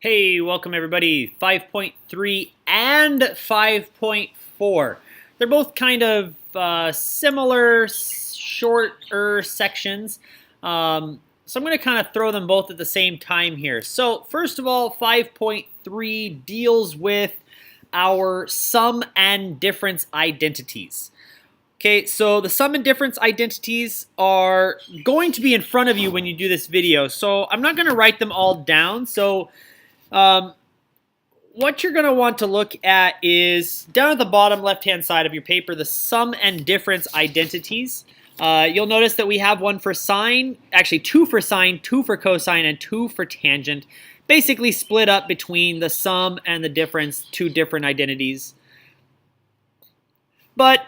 Hey, welcome everybody. 5.3 and 5.4. They're both kind of similar, shorter sections. So I'm going to kind of throw them both at the same time here. So first of all, 5.3 deals with our sum and difference identities. Okay, so the sum and difference identities are going to be in front of you when you do this video. So I'm not going to write them all down. So what you're going to want to look at is down at the bottom left-hand side of your paper, the sum and difference identities. You'll notice that we have one for sine, actually two for sine, two for cosine, and two for tangent, basically split up between the sum and the difference, two different identities. But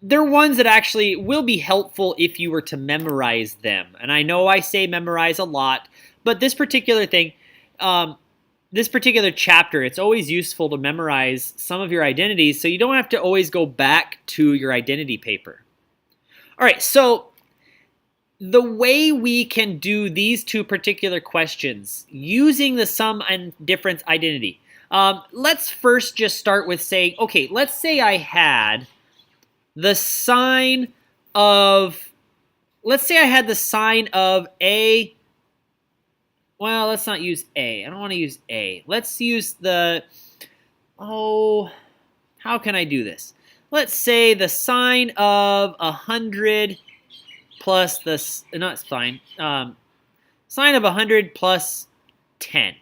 they're ones that actually will be helpful if you were to memorize them. And I know I say memorize a lot, but this particular thing, this particular chapter, it's always useful to memorize some of your identities so you don't have to always go back to your identity paper. All right, so the way we can do these two particular questions using the sum and difference identity, let's first just start with saying, okay, let's say I had the sine of, A. Well, let's not use A. I don't want to use A. Let's use the, how can I do this? Let's say the sine of 100 plus the, not sine, sine of 100 plus 10.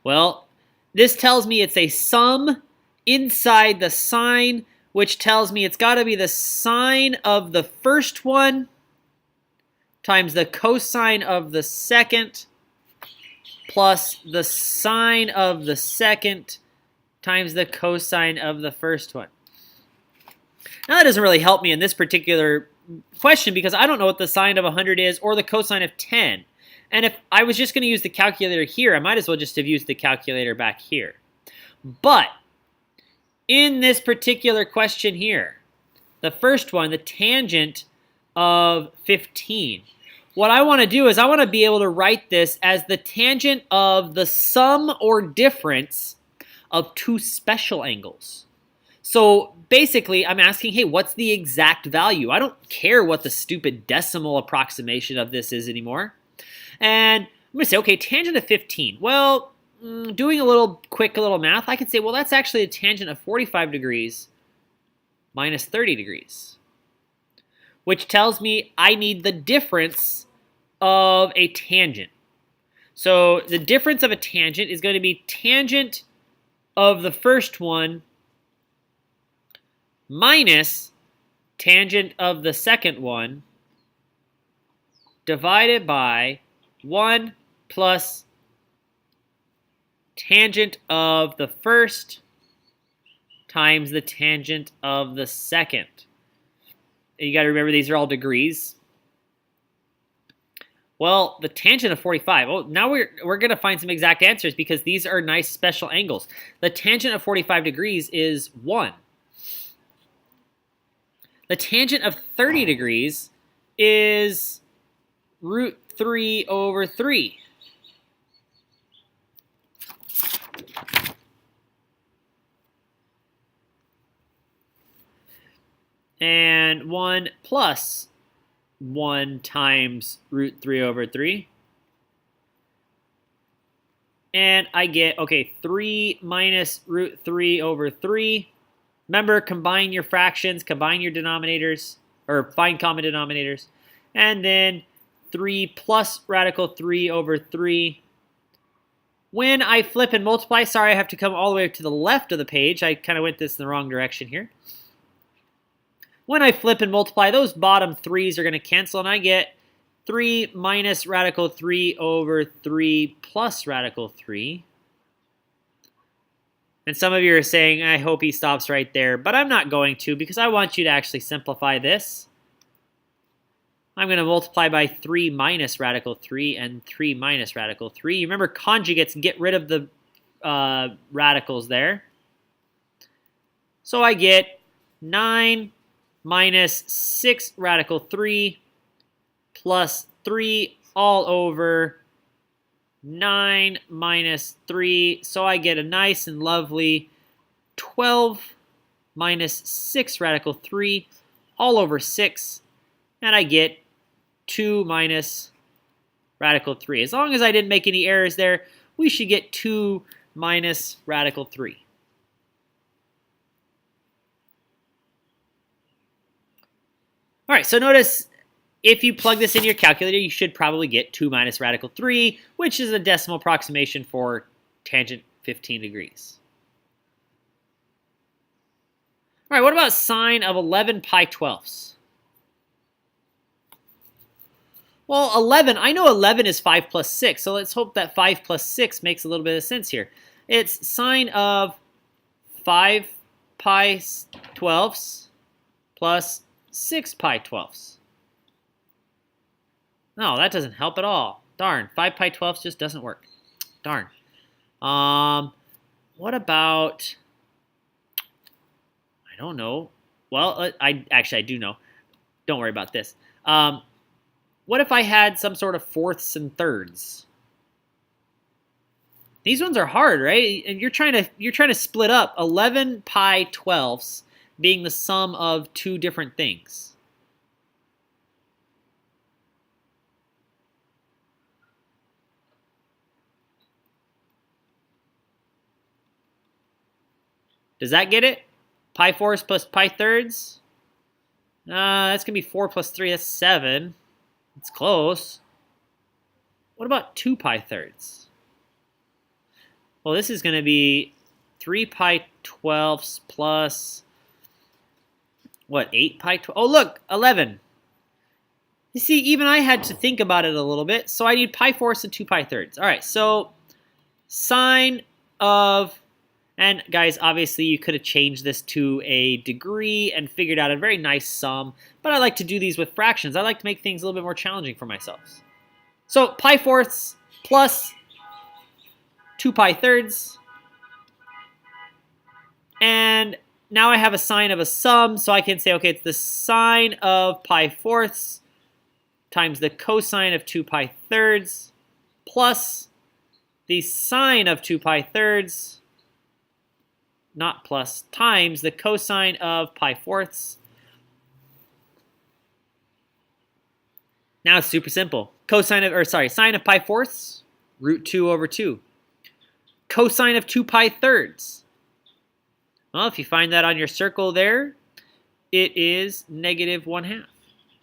Well, this tells me it's a sum inside the sine, which tells me it's got to be the sine of the first one times the cosine of the second plus the sine of the second times the cosine of the first one. Now that doesn't really help me in this particular question because I don't know what the sine of 100 is or the cosine of 10. And if I was just going to use the calculator here, I might as well just have used the calculator back here. But in this particular question here, the first one, the tangent of 15, what I want to do is I want to be able to write this as the tangent of the sum or difference of two special angles. So basically, I'm asking, hey, what's the exact value? I don't care what the stupid decimal approximation of this is anymore. And I'm going to say, okay, tangent of 15. Well, doing a quick little math, I could say, well, that's actually a tangent of 45 degrees minus 30 degrees, which tells me I need the difference of a tangent. So the difference of a tangent is going to be tangent of the first one minus tangent of the second one divided by 1 plus tangent of the first times the tangent of the second. You got to remember these are all degrees. Well, the tangent of 45. Oh, now we're going to find some exact answers because these are nice special angles. The tangent of 45 degrees is 1. The tangent of 30 degrees is root 3 over 3. And 1 plus 1 times root 3 over 3. And I get, okay, 3 minus root 3 over 3. Remember, combine your fractions, combine your denominators, or find common denominators. And then 3 plus radical 3 over 3. When I flip and multiply, sorry, I have to come all the way to the left of the page. I kind of went this in the wrong direction here. When I flip and multiply, those bottom 3's are going to cancel, and I get 3 minus radical 3 over 3 plus radical 3. And some of you are saying, I hope he stops right there, but I'm not going to because I want you to actually simplify this. I'm going to multiply by 3 minus radical 3 and 3 minus radical 3. You remember conjugates, get rid of the radicals there. So I get 9 minus 6 radical 3 plus 3 all over 9 minus 3. So I get a nice and lovely 12 minus 6 radical 3 all over 6. And I get 2 minus radical 3. As long as I didn't make any errors there, we should get 2 minus radical 3. All right, so notice if you plug this in your calculator, you should probably get 2 minus radical 3, which is a decimal approximation for tangent 15 degrees. All right, what about sine of 11 pi 12ths? Well, 11, I know 11 is 5 plus 6, so let's hope that 5 plus 6 makes a little bit of sense here. It's sine of 5 pi 12ths plus 6 pi 12ths. No, that doesn't help at all. Darn, 5 pi 12ths just doesn't work. Darn. What about, I don't know. Well, I do know. Don't worry about this. What if I had some sort of fourths and thirds? These ones are hard, right? And you're trying to split up 11 pi 12ths being the sum of two different things. Does that get it? Pi fourths plus pi thirds? That's going to be 4 plus 3. That's 7. It's close. What about 2 pi thirds? Well, this is going to be 3 pi 12ths plus, what, 8 pi 12? Oh, look, 11. You see, even I had to think about it a little bit, so I need pi fourths and 2 pi thirds. All right, so sine of, and guys, obviously you could have changed this to a degree and figured out a very nice sum, but I like to do these with fractions. I like to make things a little bit more challenging for myself. So pi fourths plus 2 pi thirds, and now I have a sine of a sum, so I can say, okay, it's the sine of pi fourths times the cosine of 2 pi thirds plus the sine of 2 pi thirds, not plus, times the cosine of pi fourths. Now it's super simple. Sine of pi fourths, root 2 over 2. Cosine of 2 pi thirds. Well, if you find that on your circle there, it is negative 1/2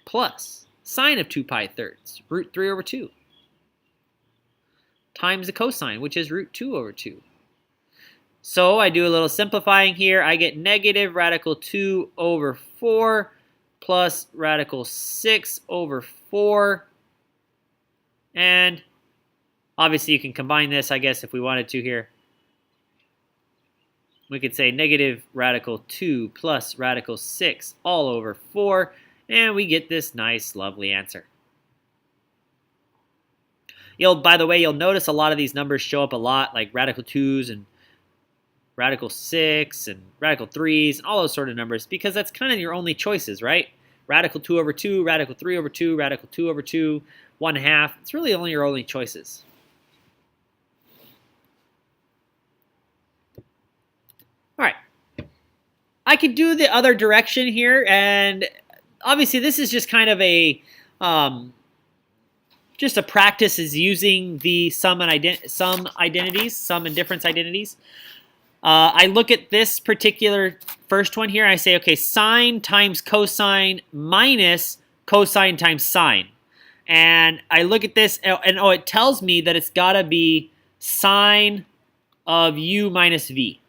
plus sine of 2 pi thirds, root 3 over 2, times the cosine, which is root 2 over 2. So I do a little simplifying here. I get negative radical 2 over 4 plus radical 6 over 4. And obviously you can combine this, I guess, if we wanted to here. We could say negative radical 2 plus radical 6 all over 4. And we get this nice, lovely answer. By the way, you'll notice a lot of these numbers show up a lot, like radical 2s and radical 6 and radical 3s and all those sort of numbers, because that's kind of your only choices, right? Radical 2 over 2, radical 3 over 2, radical 2 over 2, 1/2. It's really only your only choices. All right. I could do the other direction here, and obviously this is just kind of a just a practice is using the sum and difference identities. I look at this particular first one here. I say, okay, sine times cosine minus cosine times sine. And I look at this, and it tells me that it's got to be sine of u minus v.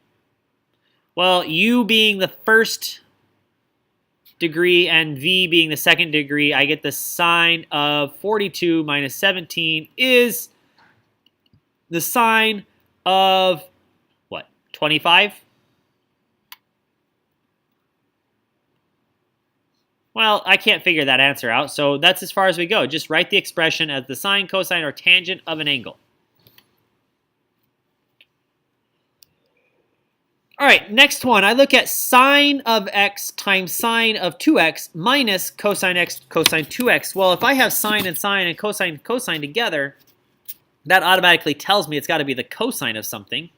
Well, u being the first degree and v being the second degree, I get the sine of 42 minus 17 is the sine of 25? Well, I can't figure that answer out, so that's as far as we go. Just write the expression as the sine, cosine, or tangent of an angle. All right, next one. I look at sine of x times sine of 2x minus cosine x cosine 2x. Well, if I have sine and cosine together, That automatically tells me it's got to be the cosine of something.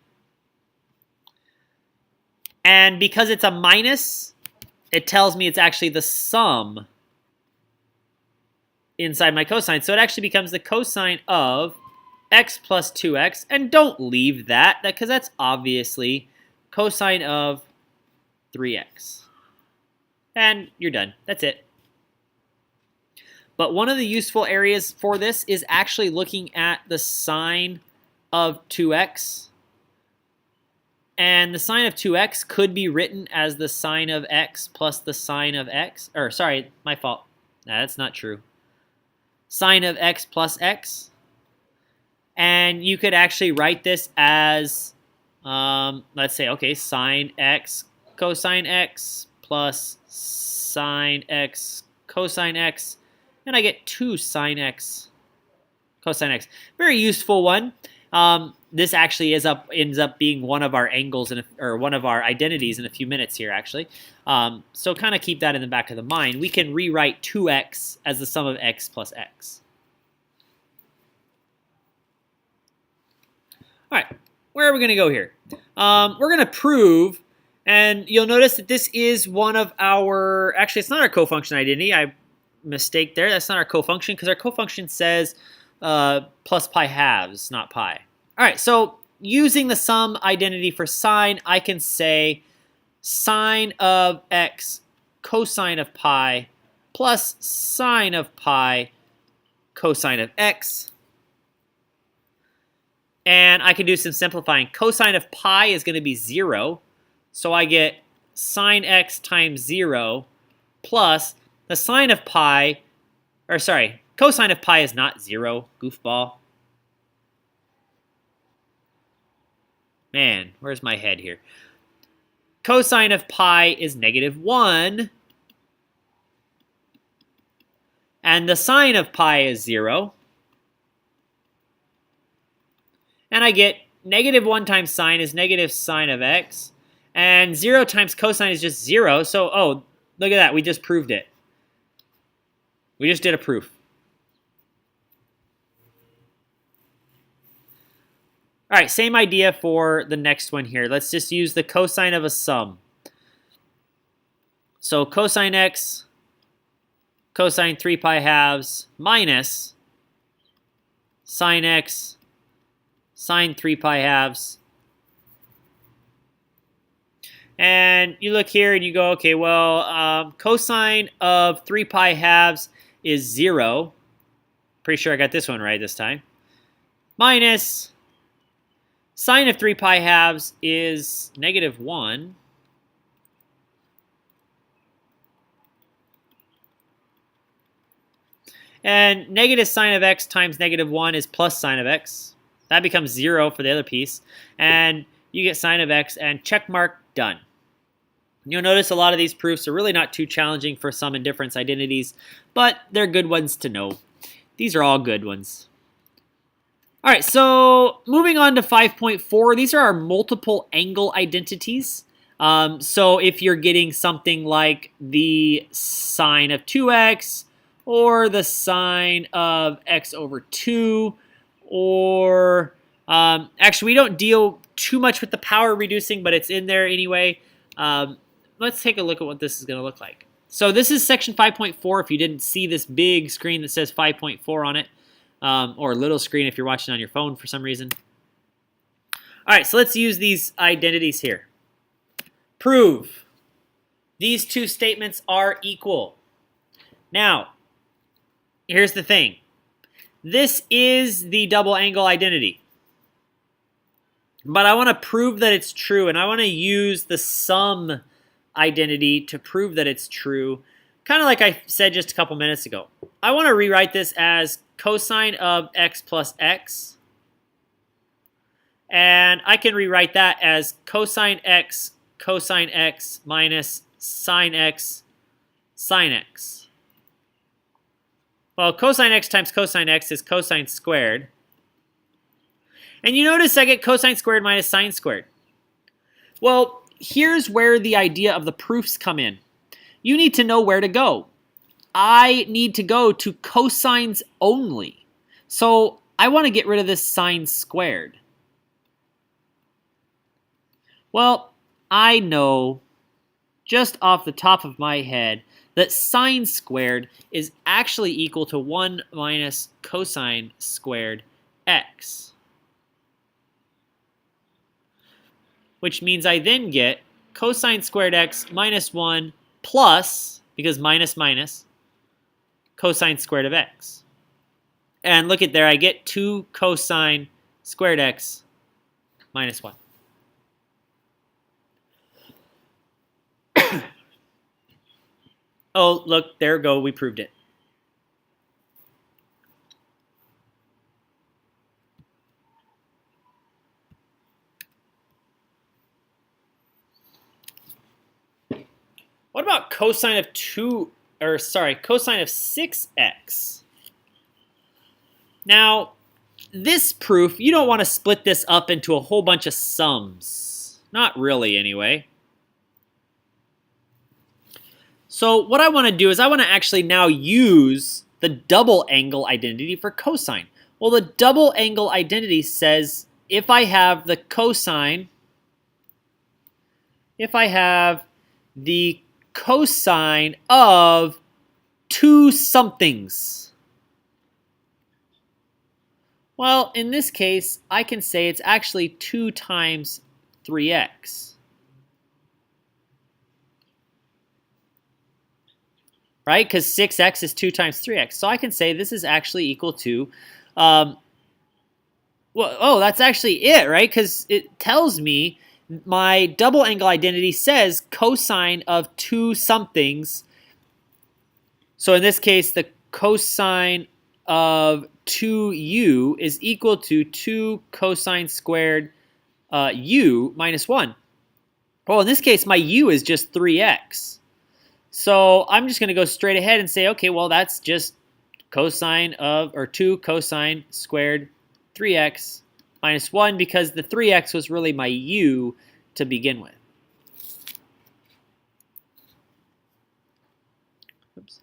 And because it's a minus, it tells me it's actually the sum inside my cosine. So it actually becomes the cosine of x plus 2x. And don't leave that because that's obviously cosine of 3x. And you're done. That's it. But one of the useful areas for this is actually looking at the sine of 2x. And the sine of 2x could be written as the sine of x plus the sine of x. Or, sorry, my fault. Nah, that's not true. Sine of x plus x. And you could actually write this as, let's say, okay, sine x cosine x plus sine x cosine x. And I get 2 sine x cosine x. Very useful one. This actually ends up being one of our angles or one of our identities in a few minutes here, actually. So kind of keep that in the back of the mind. We can rewrite 2x as the sum of x plus x. All right, where are we going to go here? We're going to prove, and you'll notice that this is one of our, actually it's not our cofunction identity. I mistake there. That's not our cofunction because our cofunction says plus pi halves, not pi. All right, so using the sum identity for sine, I can say sine of x cosine of pi plus sine of pi cosine of x. And I can do some simplifying. Cosine of pi is going to be 0, so I get sine x times 0 plus the sine of pi, or sorry, cosine of pi is not 0, goofball. Man, where's my head here? Cosine of pi is -1, and the sine of pi is 0. And I get -1 times sine is negative sine of x, and 0 times cosine is just 0. So, oh, look at that, we just proved it. We just did a proof. All right, same idea for the next one here. Let's just use the cosine of a sum. So cosine x, cosine 3 pi halves, minus sine x, sine 3 pi halves. And you look here and you go, okay, well, cosine of 3 pi halves is 0. Pretty sure I got this one right this time. Minus sine of 3 pi halves is -1. And negative sine of x times -1 is plus sine of x. That becomes 0 for the other piece. And you get sine of x and check mark, done. You'll notice a lot of these proofs are really not too challenging for sum and difference identities, but they're good ones to know. These are all good ones. All right, so moving on to 5.4, these are our multiple angle identities. So if you're getting something like the sine of 2x, or the sine of x over 2, or actually we don't deal too much with the power reducing, but it's in there anyway. Let's take a look at what this is going to look like. So this is section 5.4 if you didn't see this big screen that says 5.4 on it, or a little screen if you're watching on your phone for some reason. All right, so let's use these identities here. Prove these two statements are equal. Now, here's the thing. This is the double angle identity. But I want to prove that it's true, and I want to use the sum identity to prove that it's true, kind of like I said just a couple minutes ago. I want to rewrite this as cosine of x plus x, and I can rewrite that as cosine x minus sine x sine x. Well, cosine x times cosine x is cosine squared. And you notice I get cosine squared minus sine squared. Well, here's where the idea of the proofs come in. You need to know where to go. I need to go to cosines only. So I want to get rid of this sine squared. Well, I know just off the top of my head that sine squared is actually equal to 1 minus cosine squared x. Which means I then get cosine squared x minus 1 plus, because minus minus, cosine squared of x. And look at there, I get 2 cosine squared x minus 1. Oh, look, there we go, we proved it. What about cosine of cosine of 6x? Now, this proof, you don't want to split this up into a whole bunch of sums. Not really, anyway. So what I want to do is I want to actually now use the double angle identity for cosine. Well, the double angle identity says if I have the cosine of two somethings. Well, in this case, I can say it's actually 2 times 3x. Right? Because 6x is 2 times 3x. So I can say this is actually equal to, that's actually it, right? Because it tells me my double angle identity says cosine of 2 somethings. So in this case, the cosine of 2u is equal to 2 cosine squared u minus 1. Well, in this case, my u is just 3x. So I'm just going to go straight ahead and say, okay, well, that's just 2 cosine squared 3x minus 1 because the 3x was really my u to begin with. Oops.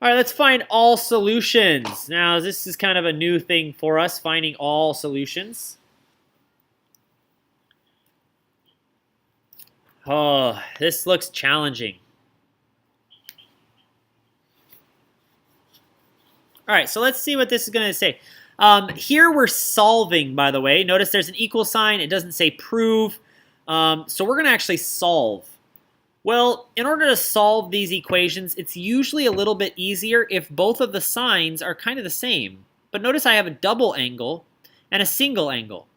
All right, let's find all solutions. Now, this is kind of a new thing for us, finding all solutions. Oh, this looks challenging. All right, so let's see what this is going to say. Here we're solving, by the way. Notice there's an equal sign. It doesn't say prove. So we're going to actually solve. Well, in order to solve these equations, it's usually a little bit easier if both of the signs are kind of the same. But notice I have a double angle and a single angle.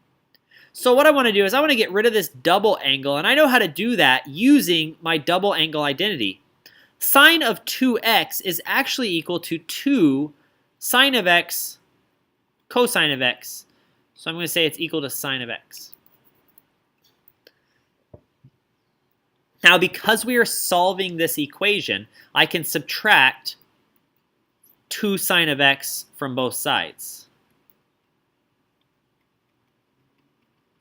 So what I want to do is I want to get rid of this double angle, and I know how to do that using my double angle identity. Sine of 2x is actually equal to 2 sine of x cosine of x. So I'm going to say it's equal to sine of x. Now, because we are solving this equation, I can subtract 2 sine of x from both sides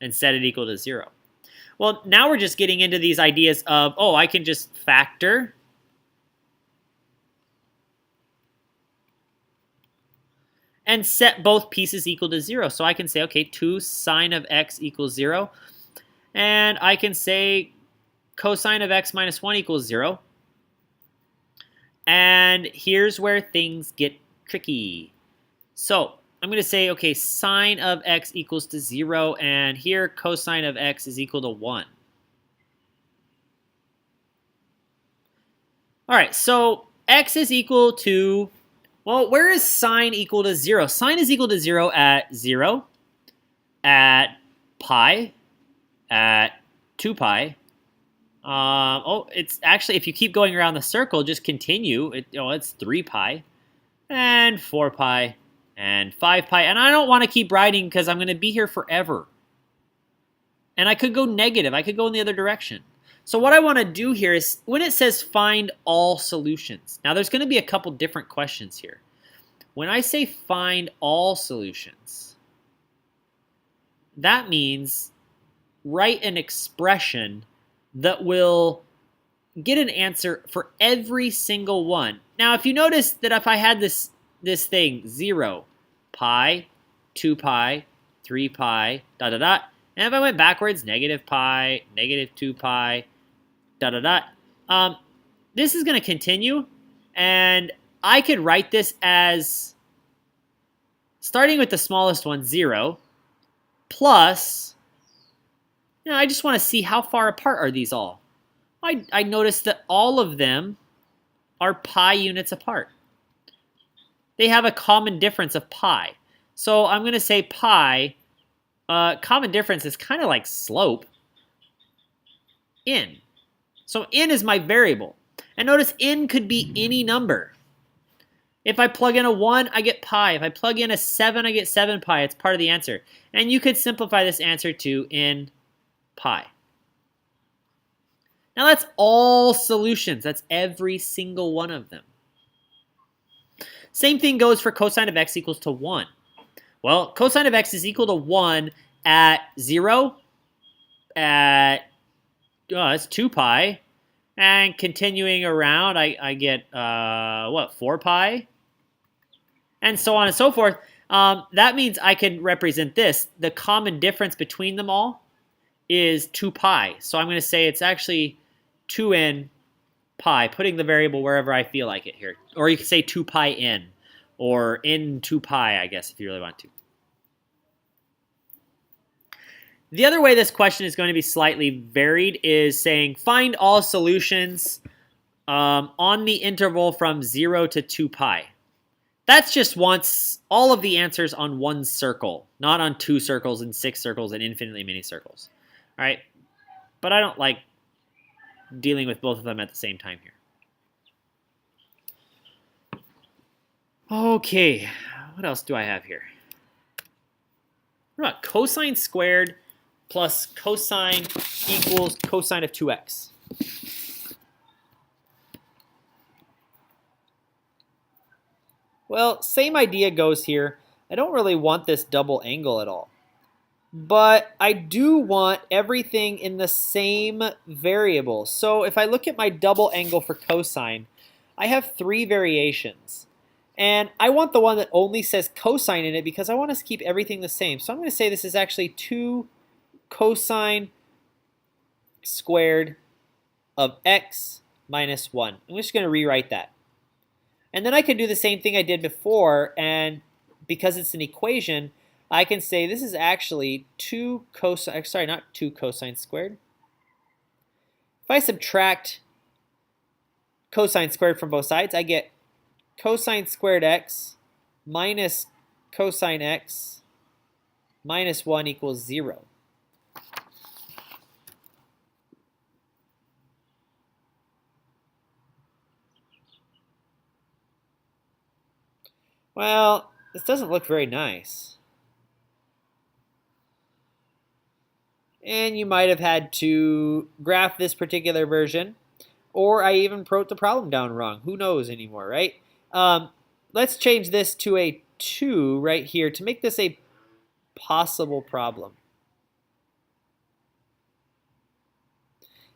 and set it equal to 0. Well, now we're just getting into these ideas of, I can just factor and set both pieces equal to 0. So I can say, okay, 2 sine of x equals 0. And I can say cosine of x minus 1 equals 0. And here's where things get tricky. So I'm going to say, okay, sine of x equals to 0, and here cosine of x is equal to 1. All right, so x is equal to, well, where is sine equal to 0? Sine is equal to 0, at pi, at 2 pi. It's actually, if you keep going around the circle, just continue. It's 3 pi, and 4 pi, and 5 pi, and I don't want to keep writing because I'm going to be here forever. And I could go negative. I could go in the other direction. So what I want to do here is, when it says find all solutions, now there's going to be a couple different questions here. When I say find all solutions, that means write an expression that will get an answer for every single one. Now, if you notice that if I had this this thing 0, pi, 2 pi, 3 pi, dot, dot, dot. And if I went backwards, negative pi, negative 2 pi, dot, dot, dot. This is going to continue, and I could write this as, starting with the smallest one, 0, plus, I just want to see how far apart are these all. I noticed that all of them are pi units apart. They have a common difference of pi. So I'm going to say pi, common difference is kind of like slope, n. So n is my variable. And notice n could be any number. If I plug in a 1, I get pi. If I plug in a 7, I get 7 pi. It's part of the answer. And you could simplify this answer to n pi. Now that's all solutions. That's every single one of them. Same thing goes for cosine of x equals to 1. Well, cosine of x is equal to 1 at 0, at, it's 2 pi, and continuing around, I get, 4 pi? And so on and so forth. That means I can represent this. The common difference between them all is 2 pi. So I'm going to say it's actually 2n pi, putting the variable wherever I feel like it here. Or you could say 2 pi n, or n 2 pi, I guess, if you really want to. The other way this question is going to be slightly varied is saying find all solutions on the interval from 0 to 2 pi. That's just wants all of the answers on one circle, not on 2 circles and 6 circles and infinitely many circles. All right? But I don't like dealing with both of them at the same time here. Okay, what else do I have here? What about cosine squared plus cosine equals cosine of 2x? Well, same idea goes here. I don't really want this double angle at all. But I do want everything in the same variable. So if I look at my double angle for cosine, I have 3 variations. And I want the one that only says cosine in it because I want to keep everything the same. So I'm going to say this is actually 2 cosine squared of x minus 1. I'm just going to rewrite that. And then I could do the same thing I did before, and because it's an equation, I can say this is actually 2 cosine, sorry, not 2 cosine squared. If I subtract cosine squared from both sides, I get cosine squared x minus cosine x minus 1 equals 0. Well, this doesn't look very nice. And you might have had to graph this particular version, or I even wrote the problem down wrong. Who knows anymore, right? Let's change this to a 2 right here to make this a possible problem.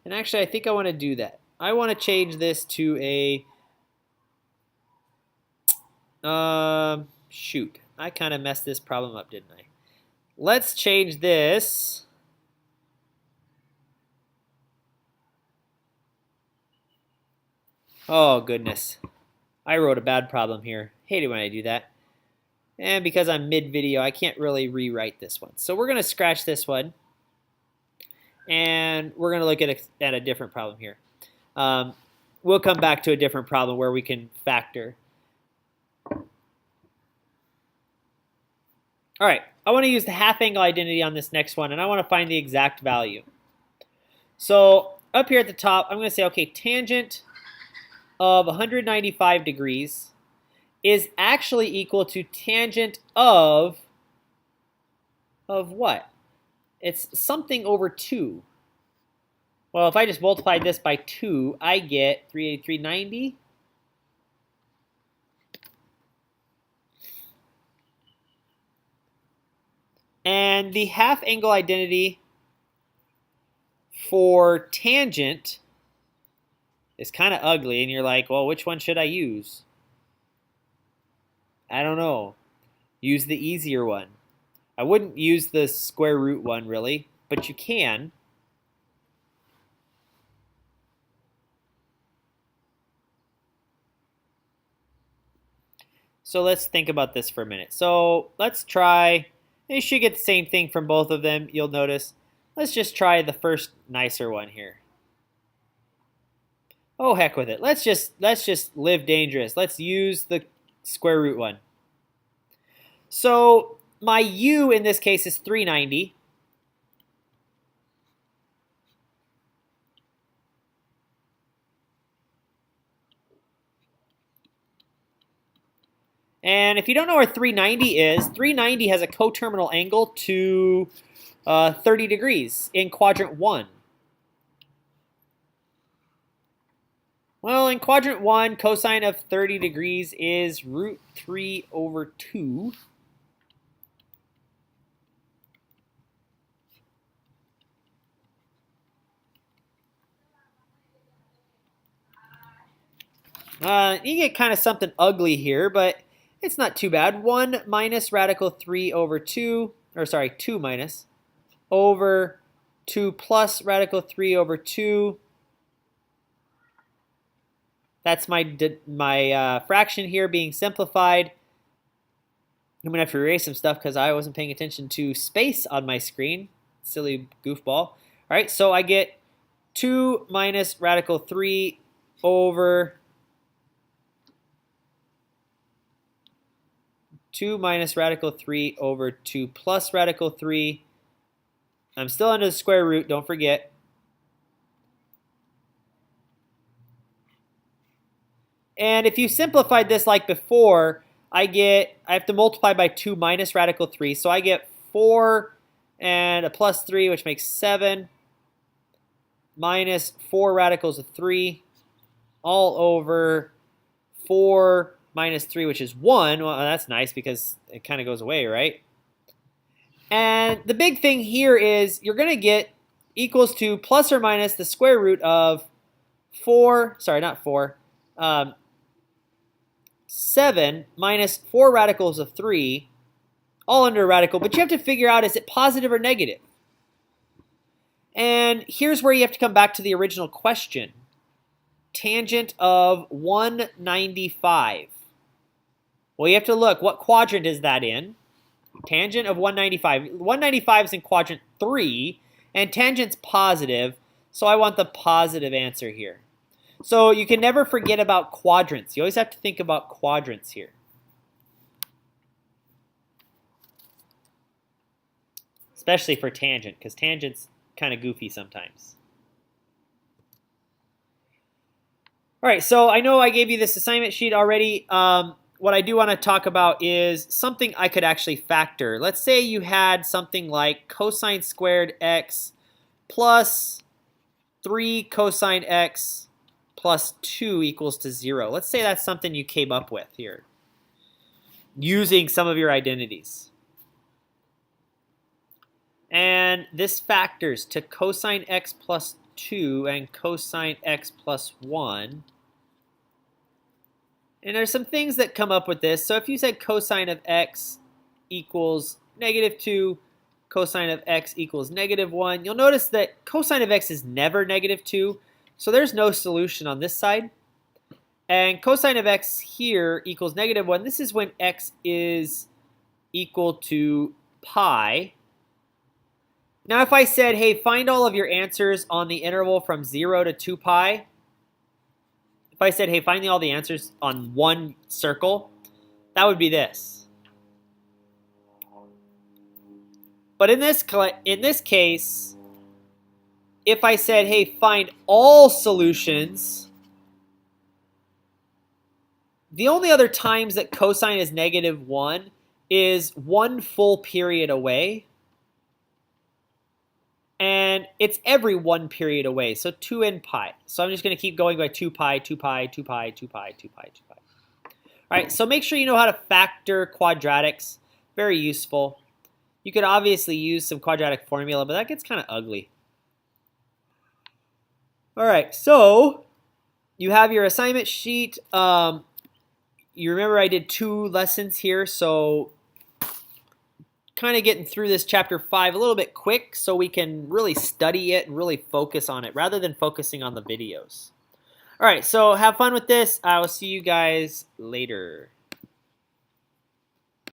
And actually, I think I want to do that. I want to change this to a... shoot. I kind of messed this problem up, didn't I? Let's change this... Oh, goodness. I wrote a bad problem here. Hate it when I do that. And because I'm mid-video, I can't really rewrite this one. So we're going to scratch this one. And we're going to look at a different problem here. We'll come back to a different problem where we can factor. All right, I want to use the half angle identity on this next one, and I want to find the exact value. So up here at the top, I'm going to say, okay, tangent of 195 degrees is actually equal to tangent of what? It's something over 2. Well, if I just multiply this by 2, I get 383.90. And the half angle identity for tangent is kind of ugly, and you're like, well, which one should I use? I don't know. Use the easier one. I wouldn't use the square root one, really, but you can. So let's think about this for a minute. So let's try, you should get the same thing from both of them, you'll notice. Let's just try the first nicer one here. Oh, heck with it. Let's just live dangerous. Let's use the square root one. So my u in this case is 390. And if you don't know where 390 is, 390 has a coterminal angle to 30 degrees in quadrant 1. Well, in quadrant 1, cosine of 30 degrees is root 3 over 2. You get kind of something ugly here, but it's not too bad. 1 minus radical 3 over 2, or sorry, 2 minus, over 2 plus radical 3 over 2. That's my fraction here being simplified. I'm going to have to erase some stuff because I wasn't paying attention to space on my screen. Silly goofball. All right, so I get 2 minus radical 3 over 2 minus radical 3 over 2 plus radical 3. I'm still under the square root, don't forget. And if you simplified this like before, I have to multiply by 2 minus radical 3. So I get 4 and a plus 3, which makes 7, minus 4 radicals of 3, all over 4 minus 3, which is 1. Well, that's nice because it kind of goes away, right? And the big thing here is you're going to get equals to plus or minus the square root of 7 minus 4 radicals of 3, all under a radical, but you have to figure out, is it positive or negative? And here's where you have to come back to the original question. Tangent of 195. Well, you have to look, what quadrant is that in? Tangent of 195. 195 is in quadrant 3, and tangent's positive, so I want the positive answer here. So you can never forget about quadrants. You always have to think about quadrants here. Especially for tangent, because tangent's kind of goofy sometimes. All right, so I know I gave you this assignment sheet already. What I do want to talk about is something I could actually factor. Let's say you had something like cosine squared x plus 3 cosine x plus 2 equals to 0. Let's say that's something you came up with here using some of your identities. And this factors to cosine x plus 2 and cosine x plus 1. And there's some things that come up with this. So if you said cosine of x equals negative 2, cosine of x equals negative 1, you'll notice that cosine of x is never negative 2. So there's no solution on this side. And cosine of x here equals negative 1. This is when x is equal to pi. Now if I said, hey, find all of your answers on the interval from 0 to 2 pi, if I said, hey, find all the answers on one circle, that would be this. But in this case, if I said, hey, find all solutions, the only other times that cosine is negative 1 is 1 full period away. And it's every 1 period away, so 2n pi. So I'm just going to keep going by 2 pi, 2 pi, 2 pi, 2 pi, 2 pi, 2 pi. All right, so make sure you know how to factor quadratics. Very useful. You could obviously use some quadratic formula, but that gets kind of ugly. All right, so you have your assignment sheet. You you remember I did 2 lessons here, so kind of getting through this chapter 5 a little bit quick so we can really study it and really focus on it rather than focusing on the videos. All right, so have fun with this. I will see you guys later.